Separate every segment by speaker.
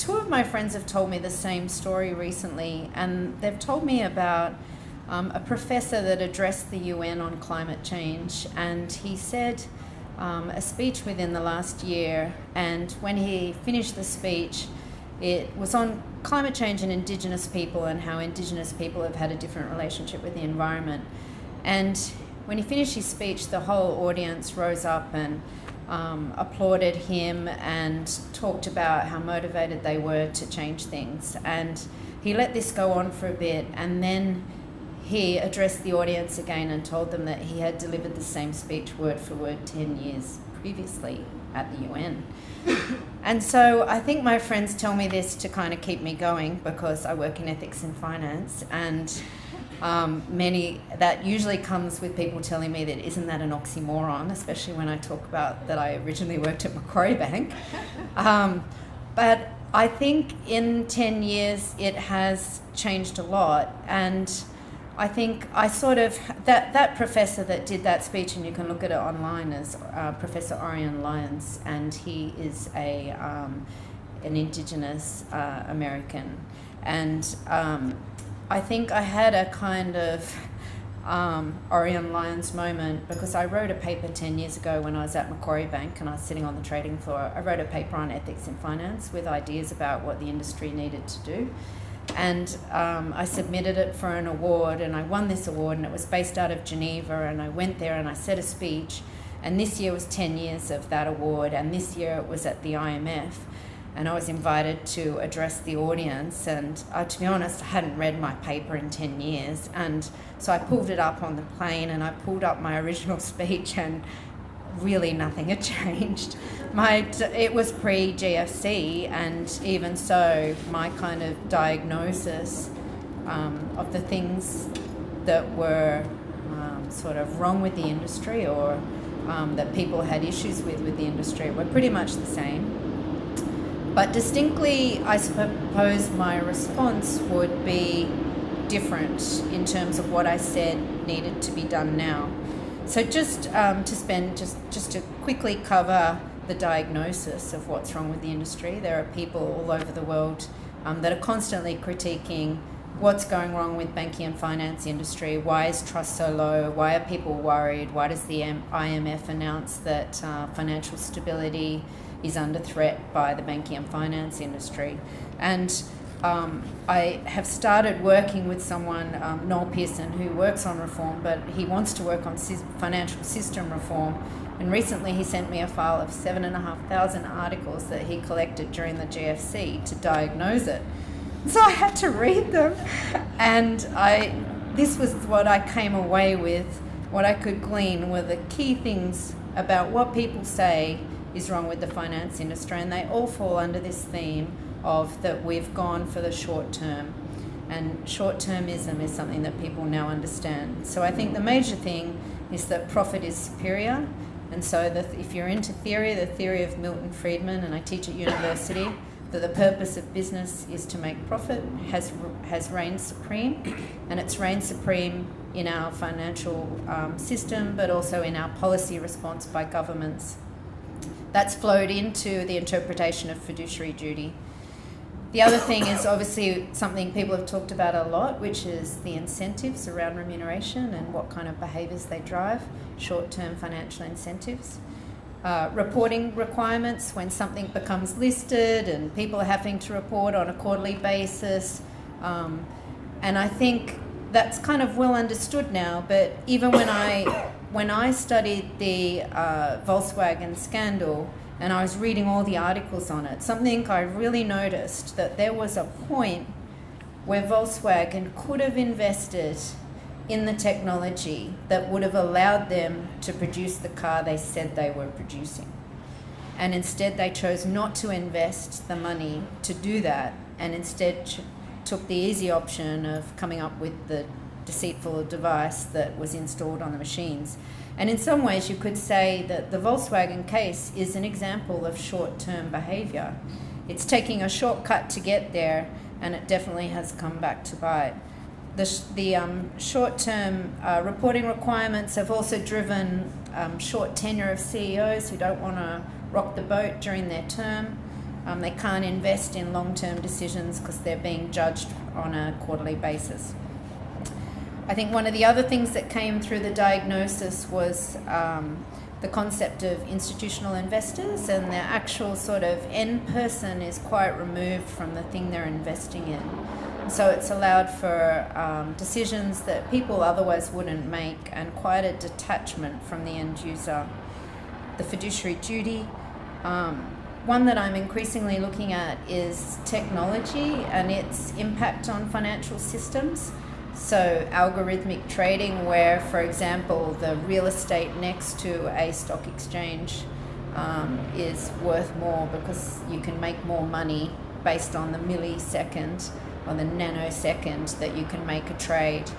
Speaker 1: two of my friends have told me the same story recently, and they've told me about a professor that addressed the UN on climate change, and he said a speech within the last year, and when he finished the speech, it was on climate change and Indigenous people and how Indigenous people have had a different relationship with the environment. And when he finished his speech, the whole audience rose up and applauded him and talked about how motivated they were to change things. And he let this go on for a bit, and then he addressed the audience again and told them that he had delivered the same speech word for word 10 years previously at the UN. And so I think my friends tell me this to kind of keep me going, because I work in ethics and finance, and that usually comes with people telling me that isn't that an oxymoron, especially when I talk about that I originally worked at Macquarie Bank. But I think in 10 years it has changed a lot, and I think I sort of, that professor that did that speech, and you can look at it online, is Professor Orion Lyons, and he is an Indigenous American. And I think I had a kind of Orion Lyons moment, because I wrote a paper 10 years ago when I was at Macquarie Bank and I was sitting on the trading floor. I wrote a paper on ethics in finance with ideas about what the industry needed to do. And I submitted it for an award, and I won this award, and it was based out of Geneva, and I went there and I said a speech, and this year was 10 years of that award, and this year it was at the IMF, and I was invited to address the audience, and to be honest, I hadn't read my paper in 10 years, and so I pulled it up on the plane, and I pulled up my original speech, and really nothing had changed. It was pre-GFC, and even so, my kind of diagnosis of the things that were sort of wrong with the industry, or that people had issues with the industry, were pretty much the same. But distinctly, I suppose my response would be different in terms of what I said needed to be done now. So just to quickly cover the diagnosis of what's wrong with the industry. There are people all over the world that are constantly critiquing what's going wrong with banking and finance industry. Why is trust so low? Why are people worried? Why does the IMF announce that financial stability is under threat by the banking and finance industry? And I have started working with someone, Noel Pearson, who works on reform, but he wants to work on financial system reform. And recently he sent me a file of 7,500 articles that he collected during the GFC to diagnose it. So I had to read them, and this was what I came away with. What I could glean were the key things about what people say is wrong with the finance industry, and they all fall under this theme of that we've gone for the short term, and short-termism is something that people now understand. So I think the major thing is that profit is superior, and so that if you're into theory, the theory of Milton Friedman, and I teach at university, that the purpose of business is to make profit, has reigned supreme, and it's reigned supreme in our financial system, but also in our policy response by governments. That's flowed into the interpretation of fiduciary duty. The other thing is obviously something people have talked about a lot, which is the incentives around remuneration and what kind of behaviours they drive, short-term financial incentives. Reporting requirements when something becomes listed and people are having to report on a quarterly basis. And I think that's kind of well understood now, but even when I studied the Volkswagen scandal, and I was reading all the articles on it, something I really noticed, that there was a point where Volkswagen could have invested in the technology that would have allowed them to produce the car they said they were producing. And instead they chose not to invest the money to do that, and instead took the easy option of coming up with the deceitful device that was installed on the machines. And in some ways you could say that the Volkswagen case is an example of short-term behaviour. It's taking a shortcut to get there, and it definitely has come back to bite. The short-term reporting requirements have also driven short tenure of CEOs who don't want to rock the boat during their term. They can't invest in long-term decisions because they're being judged on a quarterly basis. I think one of the other things that came through the diagnosis was the concept of institutional investors, and their actual sort of end person is quite removed from the thing they're investing in. So it's allowed for decisions that people otherwise wouldn't make, and quite a detachment from the end user. The fiduciary duty. One that I'm increasingly looking at is technology and its impact on financial systems. So algorithmic trading, where, for example, the real estate next to a stock exchange is worth more because you can make more money based on the millisecond or the nanosecond that you can make a trade.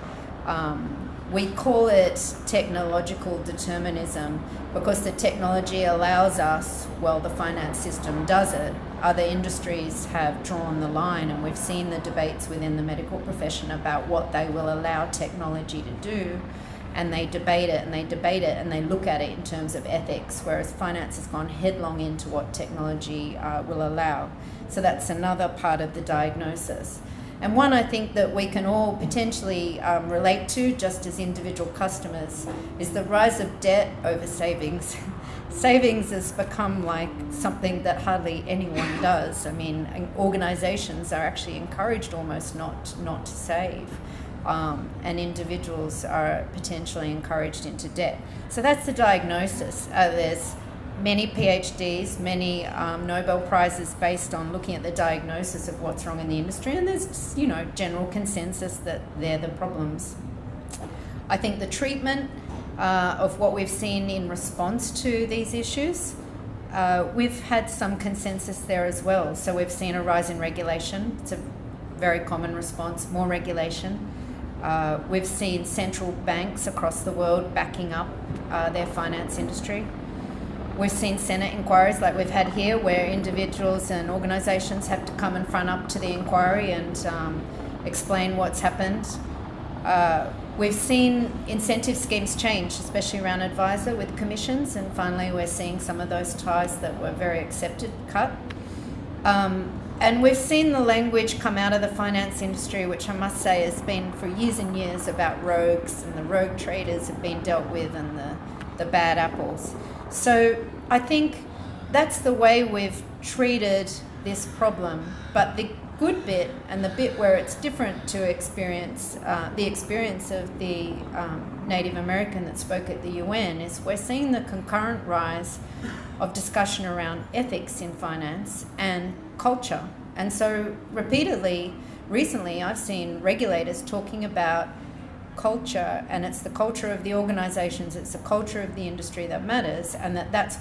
Speaker 1: We call it technological determinism because the technology allows us, well, the finance system does it. Other industries have drawn the line, and we've seen the debates within the medical profession about what they will allow technology to do, and they debate it and they debate it and they look at it in terms of ethics, whereas finance has gone headlong into what technology will allow. So that's another part of the diagnosis. And one I think that we can all potentially relate to just as individual customers is the rise of debt over savings. Savings has become like something that hardly anyone does. I mean, organisations are actually encouraged almost not to save, and individuals are potentially encouraged into debt. So that's the diagnosis. There's many PhDs, many Nobel Prizes based on looking at the diagnosis of what's wrong in the industry, and there's, you know, general consensus that they're the problems. I think the treatment of what we've seen in response to these issues, we've had some consensus there as well. So we've seen a rise in regulation. It's a very common response, more regulation. We've seen central banks across the world backing up their finance industry. We've seen Senate inquiries like we've had here, where individuals and organisations have to come and front up to the inquiry and explain what's happened. We've seen incentive schemes change, especially around advisor with commissions, and finally we're seeing some of those ties that were very accepted cut. And we've seen the language come out of the finance industry, which I must say has been for years and years about rogues, and the rogue traders have been dealt with, and the bad apples. So I think that's the way we've treated this problem. But the good bit, and the bit where it's different to experience, the experience of the Native American that spoke at the UN, is we're seeing the concurrent rise of discussion around ethics in finance and culture. And so repeatedly, recently, I've seen regulators talking about culture, and it's the culture of the organisations, it's the culture of the industry that matters, and that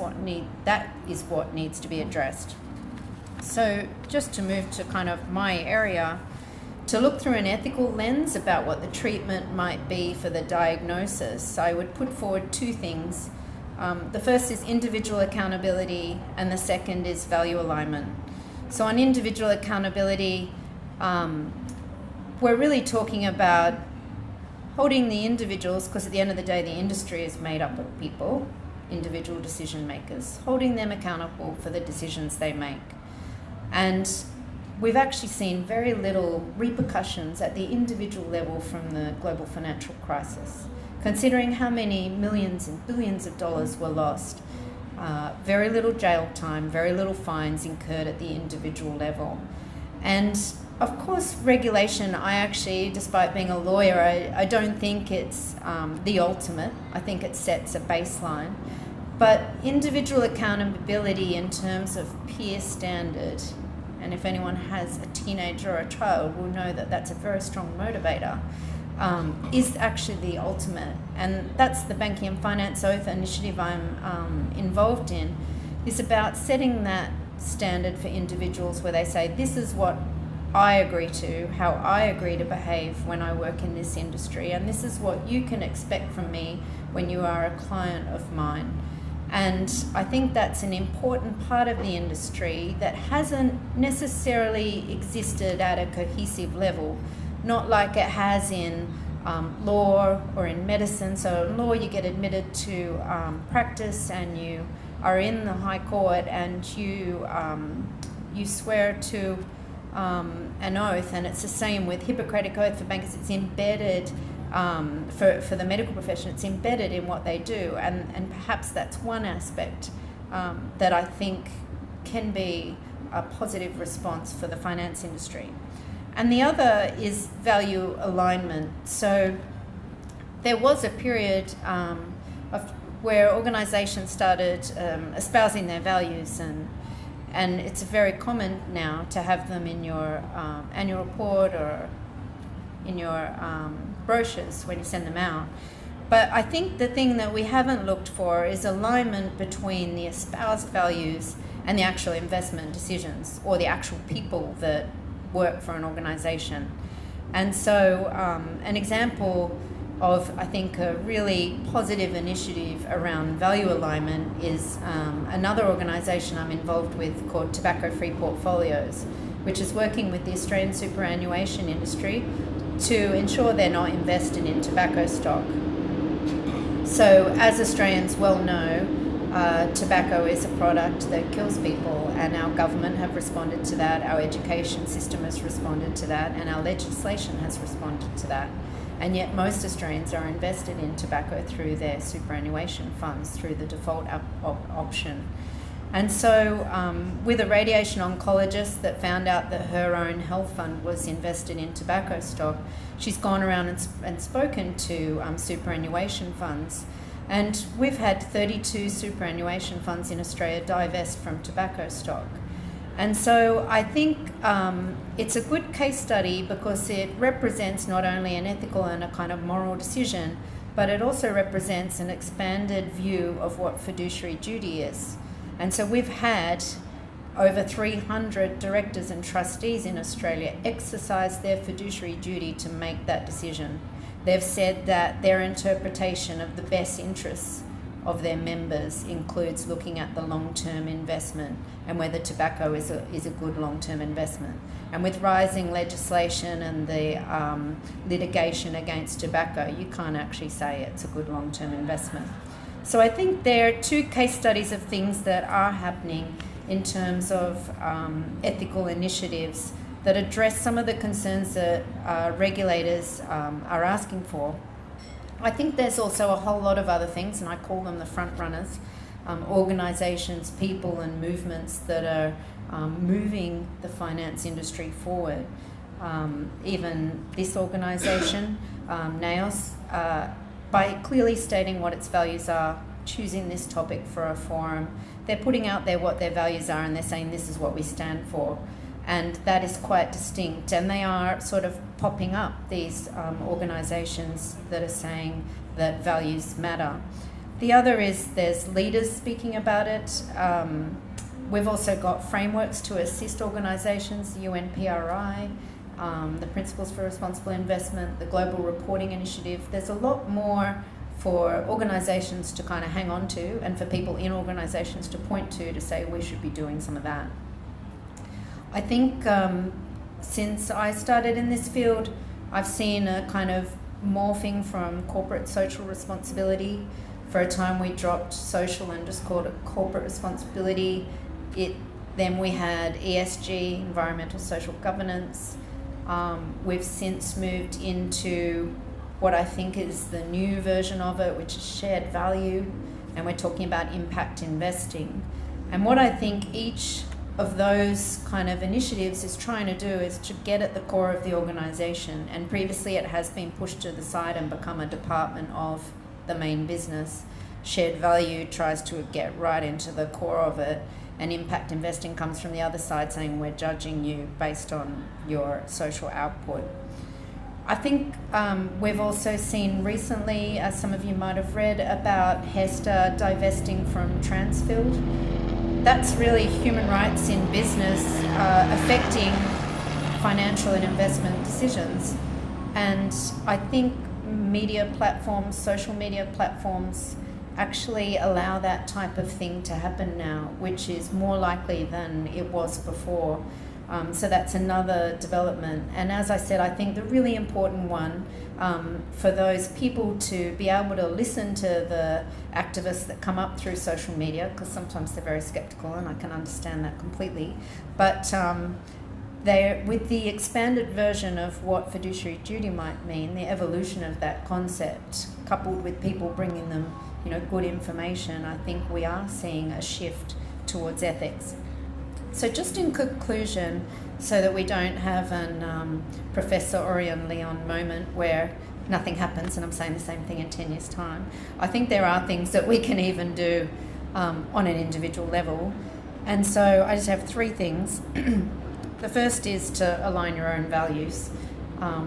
Speaker 1: is what needs to be addressed. So just to move to kind of my area, to look through an ethical lens about what the treatment might be for the diagnosis, I would put forward two things. The first is individual accountability, and the second is value alignment. So on individual accountability, we're really talking about holding the individuals, because at the end of the day the industry is made up of people, individual decision makers, holding them accountable for the decisions they make. And we've actually seen very little repercussions at the individual level from the global financial crisis, considering how many millions and billions of dollars were lost. Very little jail time, very little fines incurred at the individual level. And of course, regulation, I actually, despite being a lawyer, I don't think it's the ultimate. I think it sets a baseline. But individual accountability in terms of peer standard, and if anyone has a teenager or a child will know that that's a very strong motivator, is actually the ultimate. And that's the Banking and Finance Oath initiative I'm involved in, is about setting that standard for individuals where they say, this is what I agree to, how I agree to behave when I work in this industry, and this is what you can expect from me when you are a client of mine. And I think that's an important part of the industry that hasn't necessarily existed at a cohesive level, not like it has in law or in medicine. So in law you get admitted to practice and you are in the High Court and you you swear to an oath, and it's the same with Hippocratic Oath for bankers. It's embedded for the medical profession. It's embedded in what they do, and perhaps that's one aspect that I think can be a positive response for the finance industry. And the other is value alignment. So there was a period where organisations started espousing their values, and it's very common now to have them in your annual report or in your brochures when you send them out. But I think the thing that we haven't looked for is alignment between the espoused values and the actual investment decisions, or the actual people that work for an organisation. And so an example of, I think, a really positive initiative around value alignment is another organisation I'm involved with called Tobacco Free Portfolios, which is working with the Australian superannuation industry to ensure they're not invested in tobacco stock. So as Australians well know, tobacco is a product that kills people, and our government have responded to that, our education system has responded to that, and our legislation has responded to that. And yet most Australians are invested in tobacco through their superannuation funds, through the default option. And so with a radiation oncologist that found out that her own health fund was invested in tobacco stock, she's gone around and spoken to superannuation funds. And we've had 32 superannuation funds in Australia divest from tobacco stock. And so I think it's a good case study because it represents not only an ethical and a kind of moral decision, but it also represents an expanded view of what fiduciary duty is. And so we've had over 300 directors and trustees in Australia exercise their fiduciary duty to make that decision. They've said that their interpretation of the best interests of their members includes looking at the long-term investment and whether tobacco is a good long-term investment. And with rising legislation and the litigation against tobacco, you can't actually say it's a good long-term investment. So I think there are two case studies of things that are happening in terms of ethical initiatives that address some of the concerns that regulators are asking for. I think there's also a whole lot of other things, and I call them the front runners, organisations, people and movements that are moving the finance industry forward. Even this organisation, NAOS, by clearly stating what its values are, choosing this topic for a forum, they're putting out there what their values are, and they're saying this is what we stand for. And that is quite distinct, and they are sort of popping up, these organisations that are saying that values matter. The other is there's leaders speaking about it. We've also got frameworks to assist organisations, the UNPRI, the Principles for Responsible Investment, the Global Reporting Initiative. There's a lot more for organisations to kind of hang on to, and for people in organisations to point to say we should be doing some of that. I think since I started in this field, I've seen a kind of morphing from corporate social responsibility. For a time we dropped social and just called it corporate responsibility. Then we had ESG, environmental social governance. We've since moved into what I think is the new version of it, which is shared value, and we're talking about impact investing. And what I think each of those kind of initiatives is trying to do is to get at the core of the organisation, and previously it has been pushed to the side and become a department of the main business. Shared value tries to get right into the core of it, and impact investing comes from the other side saying we're judging you based on your social output. I think we've also seen recently, as some of you might have read, about Hester divesting from Transfield. That's really human rights in business affecting financial and investment decisions. And I think media platforms, social media platforms, actually allow that type of thing to happen now, which is more likely than it was before. So that's another development. And as I said, I think the really important one for those people to be able to listen to the activists that come up through social media, because sometimes they're very skeptical, and I can understand that completely. But with the expanded version of what fiduciary duty might mean, the evolution of that concept, coupled with people bringing them, good information, I think we are seeing a shift towards ethics. So just in conclusion, so that we don't have an Professor Orion Leon moment where nothing happens and I'm saying the same thing in 10 years' time, I think there are things that we can even do on an individual level. And so I just have 3 things. The first is to align your own values.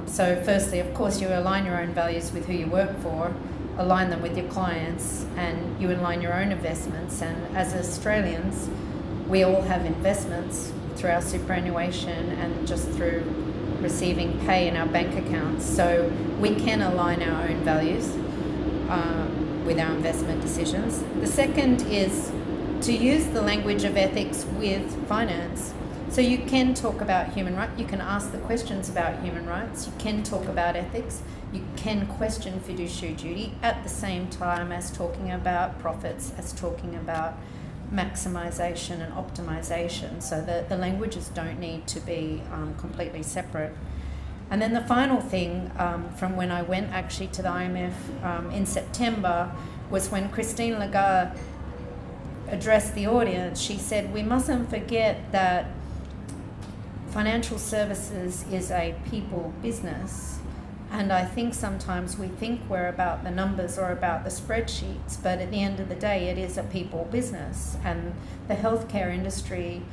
Speaker 1: So firstly, of course, you align your own values with who you work for, align them with your clients, and you align your own investments. And as Australians, we all have investments through our superannuation and just through receiving pay in our bank accounts. So we can align our own values with our investment decisions. The second is to use the language of ethics with finance. So you can talk about human rights, you can ask the questions about human rights, you can talk about ethics, you can question fiduciary duty at the same time as talking about profits, as talking about maximisation and optimisation, so that the languages don't need to be completely separate. And then the final thing from when I went actually to the IMF in September was when Christine Lagarde addressed the audience. She said, we mustn't forget that financial services is a people business. And I think sometimes we think we're about the numbers or about the spreadsheets, but at the end of the day, it is a people business. And the healthcare industry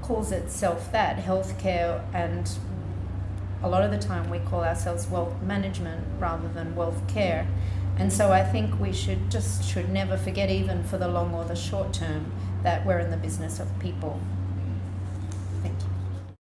Speaker 1: calls itself that, healthcare, and a lot of the time we call ourselves wealth management rather than wealth care. And so I think we should never forget, even for the long or the short term, that we're in the business of people.